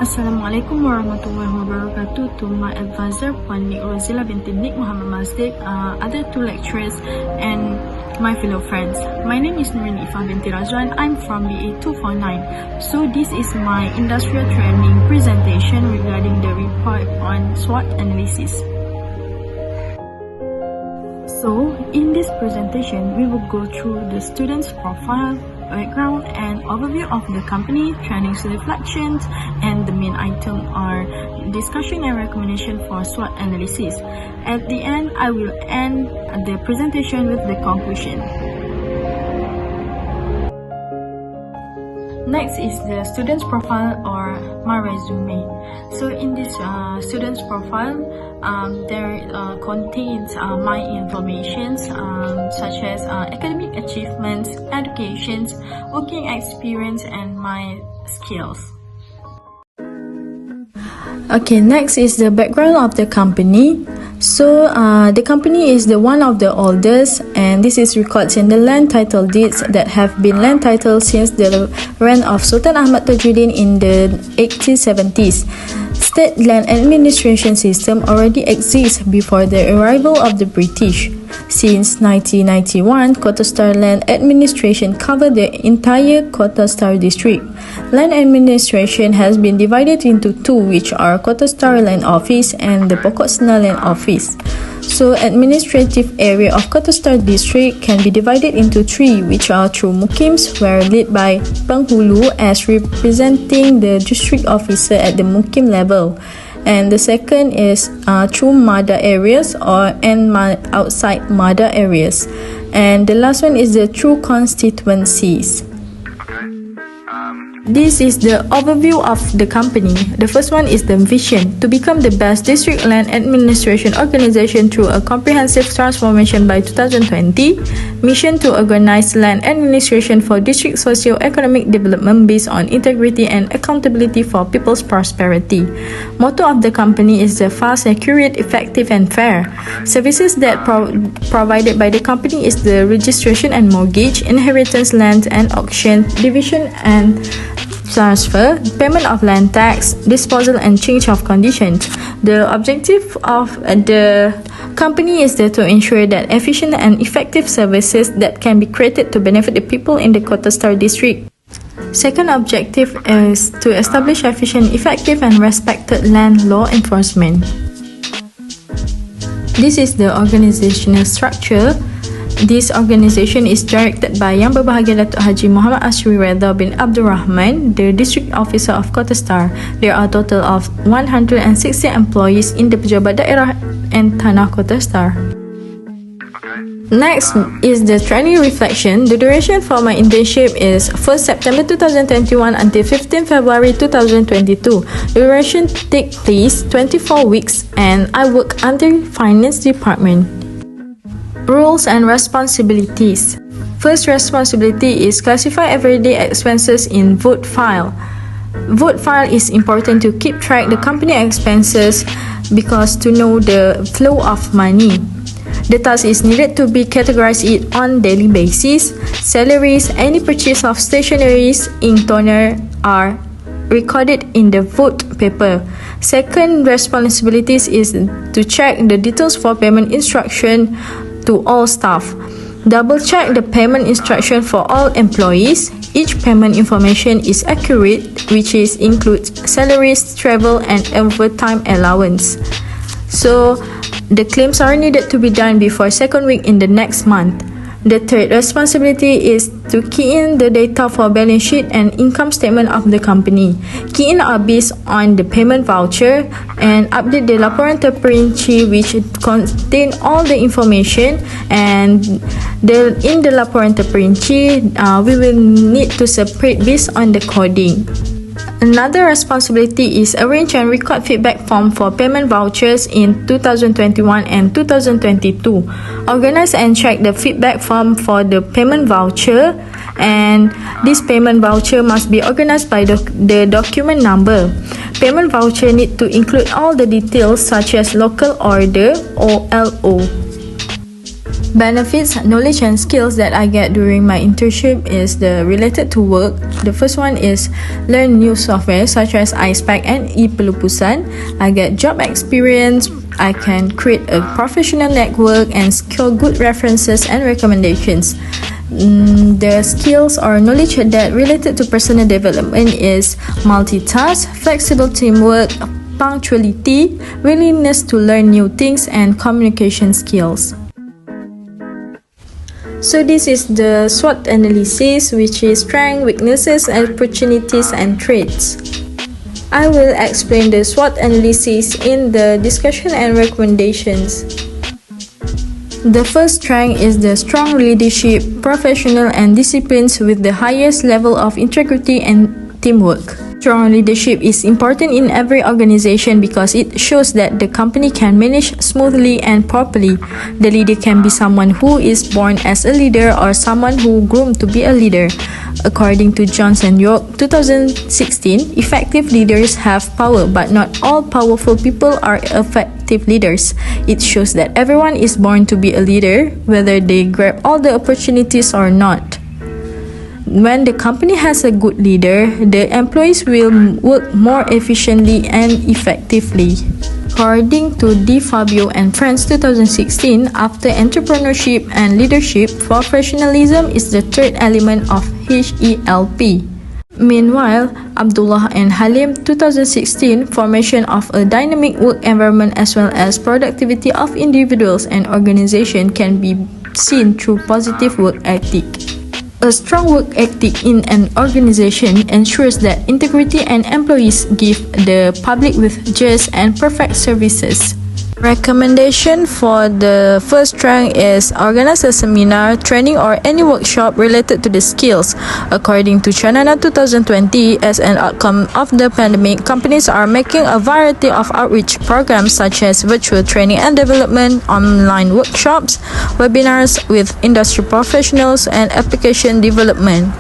Assalamualaikum warahmatullahi wabarakatuh. To my advisor, Puan Nik Rozila binti Nik Muhammad Mazdik, other two lecturers, and my fellow friends. My name is Nurin Ifah binti Razwan. I'm from BA 249. So this is my industrial training presentation regarding the report on SWOT analysis. So in this presentation, we will go through the student's profile, background and overview of the company, training reflections, and the main item are discussion and recommendation for SWOT analysis. At the end, I will end the presentation with the conclusion. Next is the student's profile or my resume. So in this student's profile, there contains my information such as academic achievements, educations, working experience, and my skills. Okay, next is the background of the company. So the company is one of the oldest, and this is records in the land title deeds that have been land titles since the reign of Sultan Ahmad Tajuddin in the 1870s. State land administration system already exists before the arrival of the British. Since 1991, Kota Star Land Administration covered the entire Kota Star district. Land administration has been divided into two, which are Kota Star Land Office and the Pokok Senal Land Office. So, administrative area of Kota Star district can be divided into three, which are True Mukims, where led by Penghulu as representing the district officer at the Mukim level. And the second is True Mada areas and outside Mada areas. And the last one is the True Constituencies. This is the overview of the company. The first one is the vision: to become the best district land administration organization through a comprehensive transformation by 2020. Mission: to organize land administration for district socio-economic development based on integrity and accountability for people's prosperity. Motto of the company is the fast, accurate, effective, and fair. Services that provided by the company is the registration and mortgage, inheritance land and auction, division and transfer, payment of land tax, disposal and change of conditions. The objective of the company is to ensure that efficient and effective services that can be created to benefit the people in the Kota Star district. Second objective is to establish efficient, effective and respected land law enforcement. This is the organizational structure. This organization is directed by Yang Berbahagia Datuk Haji Muhammad Ashri Redha bin Abdul Rahman, the District Officer of Kota Star. There are a total of 160 employees in the Pejabat Daerah and Tanah Kota Star. Next is the training reflection. The duration for my internship is 1st September 2021 until 15 February 2022. The duration takes place 24 weeks and I work under Finance Department. Roles and responsibilities. First responsibility is classify everyday expenses in VOTE file. VOTE file is important to keep track the company expenses because to know the flow of money. The task is needed to be categorized it on daily basis. Salaries, any purchase of stationeries, ink toner are recorded in the VOTE paper. Second responsibilities is to check the details for payment instruction to all staff. Double check the payment instruction for all employees. Each payment information is accurate, which includes salaries, travel and overtime allowance. So the claims are needed to be done before second week in the next month. The third responsibility is to key in the data for balance sheet and income statement of the company. Key in are based on the payment voucher and update the laporan terperinci which contain all the information, and in the laporan terperinci we will need to separate based on the coding. Another responsibility is arrange and record feedback form for payment vouchers in 2021 and 2022. Organize and check the feedback form for the payment voucher, and this payment voucher must be organized by the document number. Payment voucher need to include all the details such as local order or LO. Benefits, knowledge and skills that I get during my internship is related to work. The first one is learn new software such as iSpec and ePelupusan. I get job experience. I can create a professional network and secure good references and recommendations. The skills or knowledge that related to personal development is multitask, flexible teamwork, punctuality, willingness to learn new things, and communication skills. So this is the SWOT analysis, which is strengths, weaknesses, opportunities, and traits. I will explain the SWOT analysis in the discussion and recommendations. The first strength is the strong leadership, professional and disciplines with the highest level of integrity and teamwork. Strong leadership is important in every organization because it shows that the company can manage smoothly and properly. The leader can be someone who is born as a leader or someone who groomed to be a leader. According to Johnson York 2016, effective leaders have power, but not all powerful people are effective leaders. It shows that everyone is born to be a leader, whether they grab all the opportunities or not. When the company has a good leader, the employees will work more efficiently and effectively. According to Di Fabio and Friends 2016, after entrepreneurship and leadership, professionalism is the third element of HELP. Meanwhile, Abdullah and Halim 2016, formation of a dynamic work environment as well as productivity of individuals and organizations can be seen through positive work ethic. A strong work ethic in an organization ensures that integrity and employees give the public with just and perfect services. Recommendation for the first strength is organize a seminar, training or any workshop related to the skills. According to Chanana 2020, as an outcome of the pandemic, companies are making a variety of outreach programs such as virtual training and development, online workshops, webinars with industry professionals, and application development.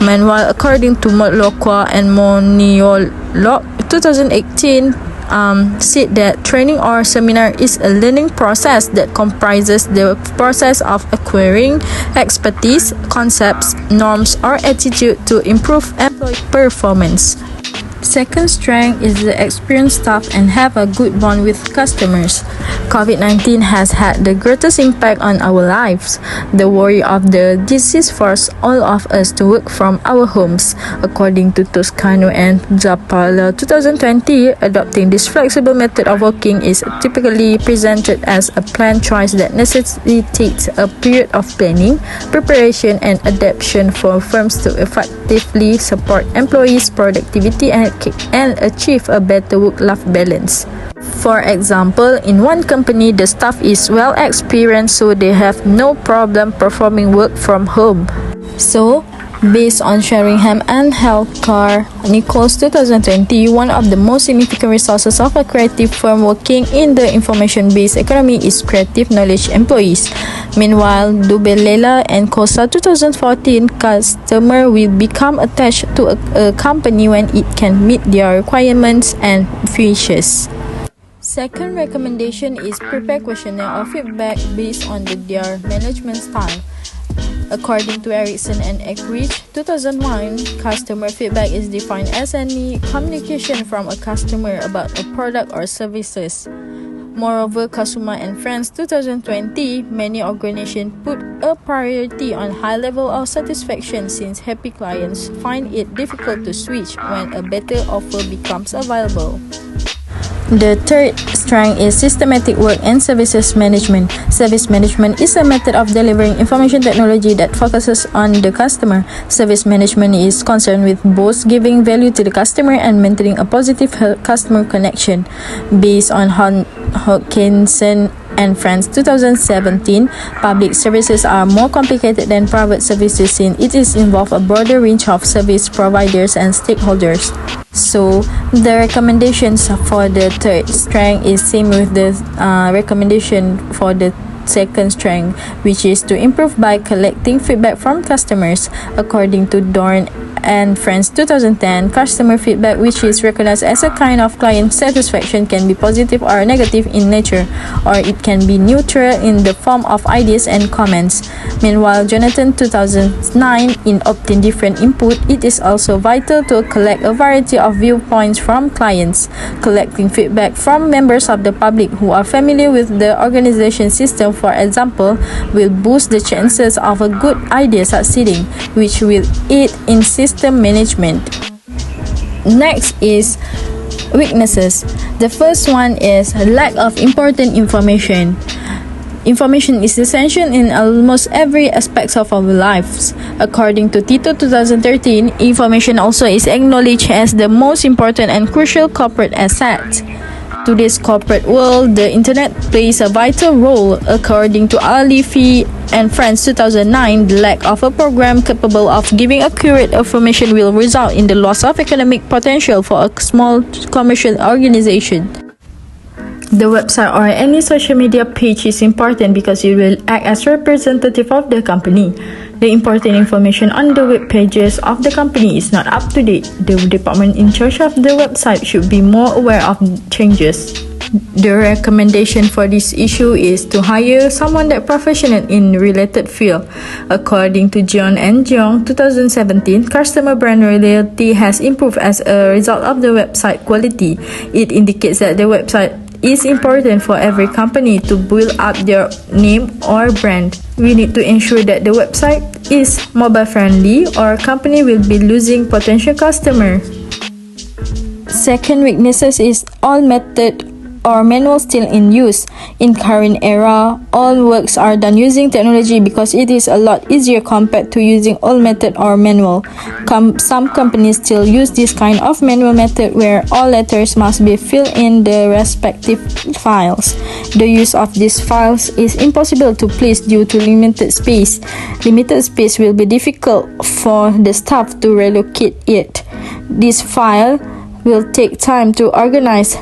Meanwhile, according to Motlokwa and Moniolog 2018, said that training or seminar is a learning process that comprises the process of acquiring expertise, concepts, norms, or attitude to improve employee performance. Second strength is the experienced staff and have a good bond with customers. COVID-19 has had the greatest impact on our lives. The worry of the disease forced all of us to work from our homes. According to Toscano and Zappala 2020, adopting this flexible method of working is typically presented as a planned choice that necessitates a period of planning, preparation, and adaptation for firms to effectively support employees' productivity and achieve a better work-life balance. For example, in one company, the staff is well experienced, so they have no problem performing work from home. So, based on Sheringham and Healthcare Nichols 2020, one of the most significant resources of a creative firm working in the information-based economy is creative knowledge employees. Meanwhile, Dubelela and Costa 2014, customer will become attached to a company when it can meet their requirements and features. Second recommendation is prepare questionnaire or feedback based on their management style. According to Erickson and Eckridge 2001, customer feedback is defined as any communication from a customer about a product or services. Moreover, Kasuma and Friends 2020, many organizations put a priority on high level of satisfaction since happy clients find it difficult to switch when a better offer becomes available. The third strength is systematic work and services management. Service management is a method of delivering information technology that focuses on the customer. Service management is concerned with both giving value to the customer and maintaining a positive customer connection. Based on Hodgkinson and Friends 2017, public services are more complicated than private services since it is involve a broader range of service providers and stakeholders. So, the recommendations for the third strength is same with the recommendation for the second strength, which is to improve by collecting feedback from customers. According to Dorn and Friends 2010, customer feedback, which is recognized as a kind of client satisfaction, can be positive or negative in nature, or it can be neutral in the form of ideas and comments. Meanwhile, Jonathan 2009, in obtaining different input, it is also vital to collect a variety of viewpoints from clients. Collecting feedback from members of the public who are familiar with the organization system, for example, will boost the chances of a good idea succeeding, which will aid in system management. Next is weaknesses. The first one is lack of important information. Information is essential in almost every aspect of our lives. According to Tito 2013, information also is acknowledged as the most important and crucial corporate asset. Today's corporate world, the internet plays a vital role. According to Alifi and Friends 2009, the lack of a program capable of giving accurate information will result in the loss of economic potential for a small commercial organization. The website or any social media page is important because it will act as representative of the company. The important information on the web pages of the company is not up to date. The department in charge of the website should be more aware of changes. The recommendation for this issue is to hire someone that professional in related field. According to John and Jeong 2017, customer brand loyalty has improved as a result of the website quality. It indicates that the website is important for every company to build up their name or brand. We need to ensure that the website is mobile friendly or company will be losing potential customer. Second weaknesses is all method or manual still in use. In current era, all works are done using technology because it is a lot easier compared to using old method or manual. Some companies still use this kind of manual method where all letters must be filled in the respective files. The use of these files is impossible to place due to limited space. Limited space will be difficult for the staff to relocate it. This file will take time to organize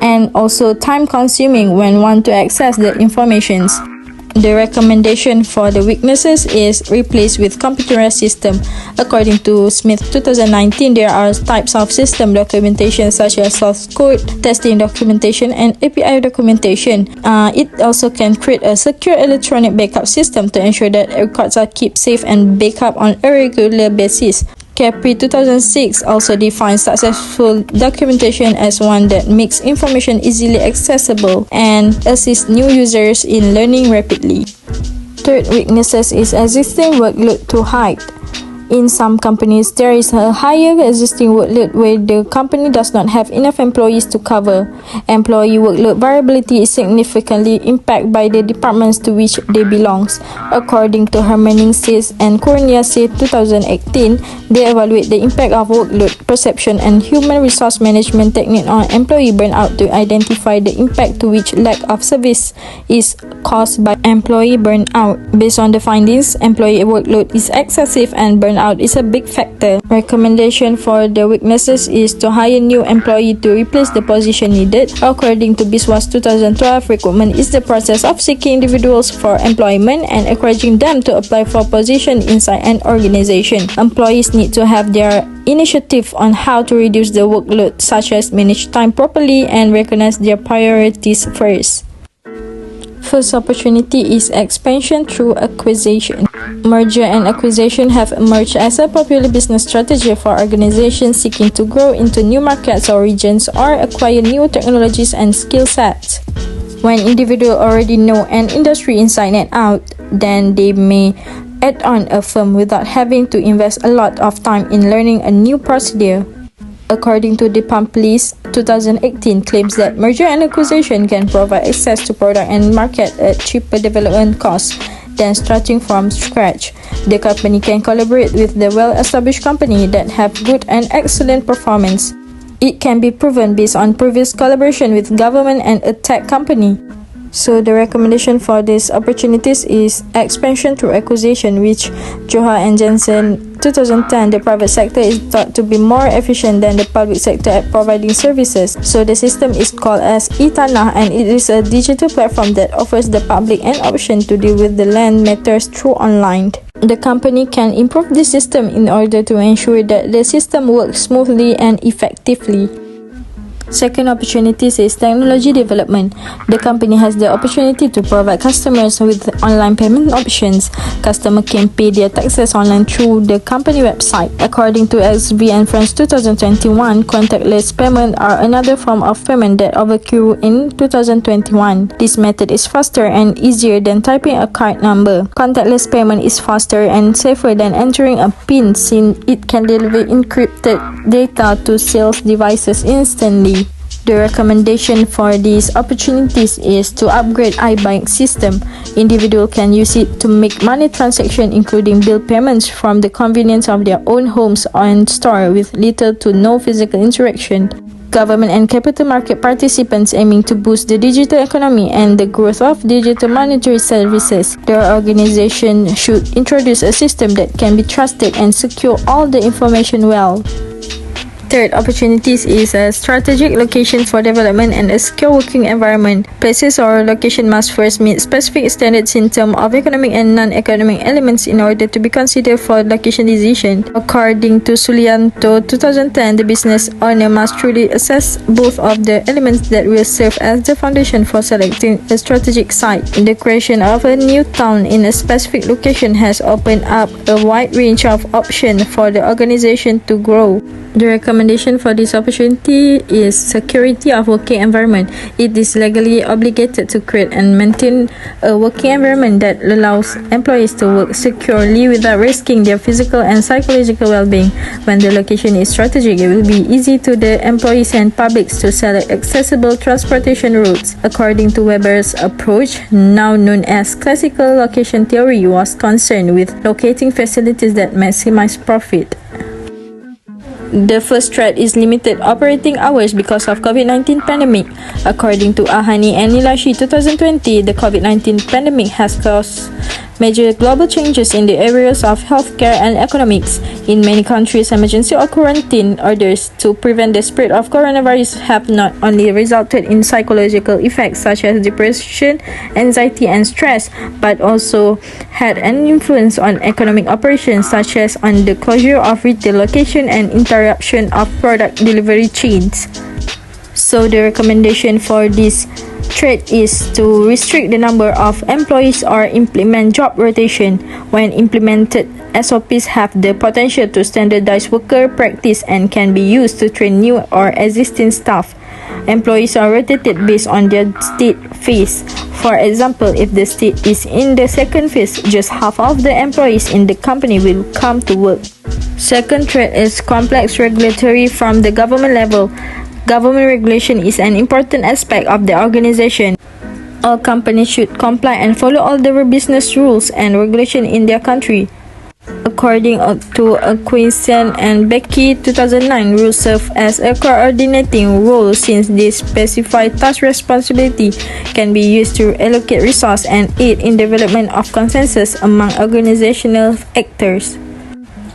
and also time-consuming when want to access the informations. The recommendation for the weaknesses is replaced with computerized system. According to Smith 2019, there are types of system documentation such as source code, testing documentation, and API documentation. It also can create a secure electronic backup system to ensure that records are kept safe and backup on a regular basis. Capri 2006 also defines successful documentation as one that makes information easily accessible and assists new users in learning rapidly. Third weaknesses is existing workload too high. In some companies, there is a higher existing workload where the company does not have enough employees to cover. Employee workload variability is significantly impacted by the departments to which they belong. According to Hermanningses and Corniase 2018, they evaluate the impact of workload perception and human resource management technique on employee burnout to identify the impact to which lack of service is caused by employee burnout. Based on the findings, employee workload is excessive and burnout is a big factor. Recommendation for the weaknesses is to hire new employee to replace the position needed. According to BISWAS 2012, recruitment is the process of seeking individuals for employment and encouraging them to apply for position inside an organization. Employees need to have their initiative on how to reduce the workload, such as manage time properly and recognize their priorities first. First opportunity is expansion through acquisition. Merger and acquisition have emerged as a popular business strategy for organizations seeking to grow into new markets or regions or acquire new technologies and skill sets. When individuals already know an industry inside and out, then they may add on a firm without having to invest a lot of time in learning a new procedure. According to the Pamplis 2018, claims that merger and acquisition can provide access to product and market at cheaper development costs than starting from scratch. The company can collaborate with the well-established company that have good and excellent performance. It can be proven based on previous collaboration with government and a tech company. So the recommendation for these opportunities is expansion through acquisition, which Johar and Jensen 2010, the private sector is thought to be more efficient than the public sector at providing services. So the system is called as e-Tanah, and it is a digital platform that offers the public an option to deal with the land matters through online. The company can improve the system in order to ensure that the system works smoothly and effectively. Second opportunities is technology development. The company has the opportunity to provide customers with online payment options. Customers can pay their taxes online through the company website. According to XB and Friends 2021, contactless payment are another form of payment that occurred in 2021. This method is faster and easier than typing a card number. Contactless payment is faster and safer than entering a PIN, since it can deliver encrypted data to sales devices instantly. The recommendation for these opportunities is to upgrade iBank system. Individual can use it to make money transactions, including bill payments, from the convenience of their own homes and store with little to no physical interaction. Government and capital market participants aiming to boost the digital economy and the growth of digital monetary services. Their organization should introduce a system that can be trusted and secure all the information well. Third opportunities is a strategic location for development and a secure working environment. Places or location must first meet specific standards in terms of economic and non-economic elements in order to be considered for location decision. According to Sulianto 2010, the business owner must truly assess both of the elements that will serve as the foundation for selecting a strategic site. The creation of a new town in a specific location has opened up a wide range of options for the organization to grow. The recommendation for this opportunity is security of working environment. It is legally obligated to create and maintain a working environment that allows employees to work securely without risking their physical and psychological well-being. When the location is strategic, it will be easy to the employees and publics to select accessible transportation routes. According to Weber's approach, now known as classical location theory, was concerned with locating facilities that maximize profit. The first threat is limited operating hours because of COVID-19 pandemic. According to Ahani and Nilashi 2020, the COVID-19 pandemic has caused major global changes in the areas of healthcare and economics. In many countries, emergency or quarantine orders to prevent the spread of coronavirus have not only resulted in psychological effects such as depression, anxiety, and stress, but also had an influence on economic operations such as on the closure of retail location and interruption of product delivery chains. So the recommendation for this threat is to restrict the number of employees or implement job rotation. When implemented, SOPs have the potential to standardize worker practice and can be used to train new or existing staff. Employees are rotated based on their state phase. For example, if the state is in the second phase, just half of the employees in the company will come to work. Second threat is complex regulatory from the government level. Government regulation is an important aspect of the organization. All companies should comply and follow all the business rules and regulation in their country. According to Quincy and Becky 2009, rules serve as a coordinating role since they specify task responsibility, can be used to allocate resources and aid in development of consensus among organizational actors.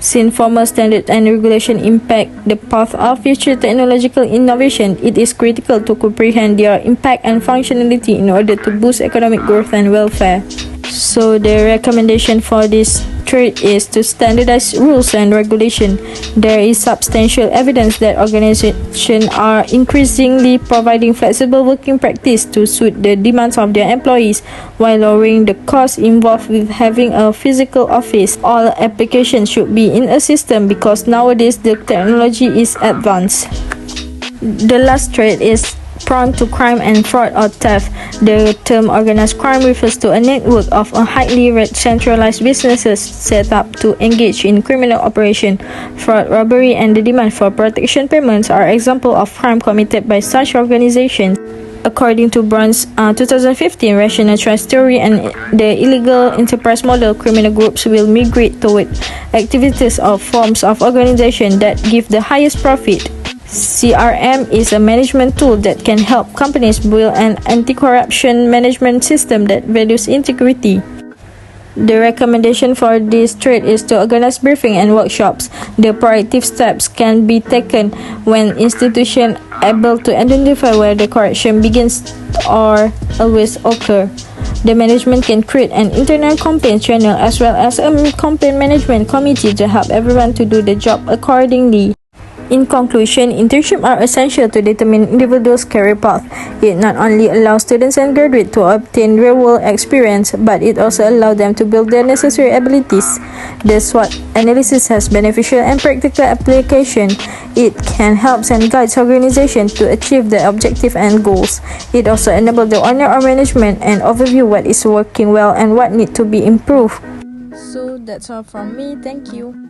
Since formal standards and regulation impact the path of future technological innovation, it is critical to comprehend their impact and functionality in order to boost economic growth and welfare. So the recommendation for this threat is to standardize rules and regulation. There is substantial evidence that organizations are increasingly providing flexible working practice to suit the demands of their employees while lowering the cost involved with having a physical office. All applications should be in a system because nowadays the technology is advanced. The last threat is prone to crime and fraud or theft. The term organized crime refers to a network of highly centralized businesses set up to engage in criminal operation. Fraud, robbery, and the demand for protection payments are examples of crime committed by such organizations. According to Brown's 2015 rational choice theory and the illegal enterprise model, criminal groups will migrate toward activities or forms of organization that give the highest profit. CRM is a management tool that can help companies build an anti-corruption management system that values integrity. The recommendation for this trade is to organize briefing and workshops. The proactive steps can be taken when institution able to identify where the correction begins or always occur. The management can create an internal complaints channel as well as a complaint management committee to help everyone to do the job accordingly. In conclusion, internships are essential to determine individuals' career path. It not only allows students and graduates to obtain real-world experience, but it also allows them to build their necessary abilities. The SWOT analysis has beneficial and practical application. It can help and guide organizations to achieve their objectives and goals. It also enables the owner or management and overview what is working well and what needs to be improved. So that's all from me. Thank you.